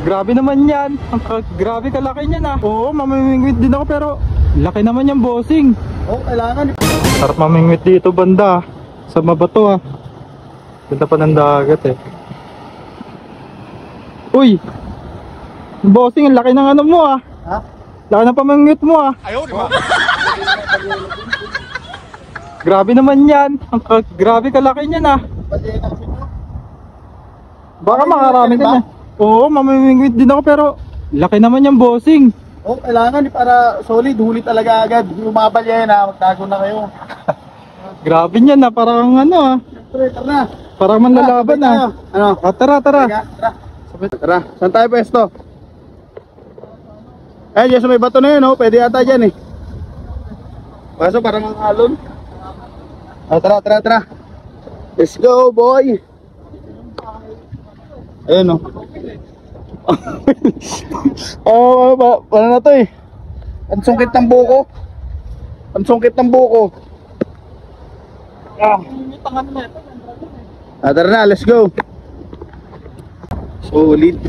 Grabe naman yan. Grabe kalaki niyan ah. Oo, mamimingwit din ako pero laki naman yan, bossing. Oo, kailangan. Sarap mamingwit dito banda. Sa mabato ah. Ganda pa ng dagat eh. Uy! Bossing, ang laki ng ano mo ah. Ha? Laki ng pamingwit mo ah. Ayaw, di ba? Grabe naman yan. Grabe kalaki niyan ah. Baka makarami ka niya. Oo, mamimingwit din ako pero laki naman yan, bossing. Oo, kailangan para solid, huli talaga agad. Umabal yan ha, magtago na kayo. Grabe niyan ah, parang ano ah. Tara na. Parang manlalaban ah. Ano? Ah, tara, tara. Tara, saan tayo pwesto? Eh, dyan sa may bato na yun, oh. Pwede ata dyan eh. Kaso parang ang alon. Ah, tara, tara, tara. Let's go, boy. Ayun, oh. Ano na to eh. Ang sungkit ng buko. Ang sungkit ng buko. Ah, tara na, let's go. Solid.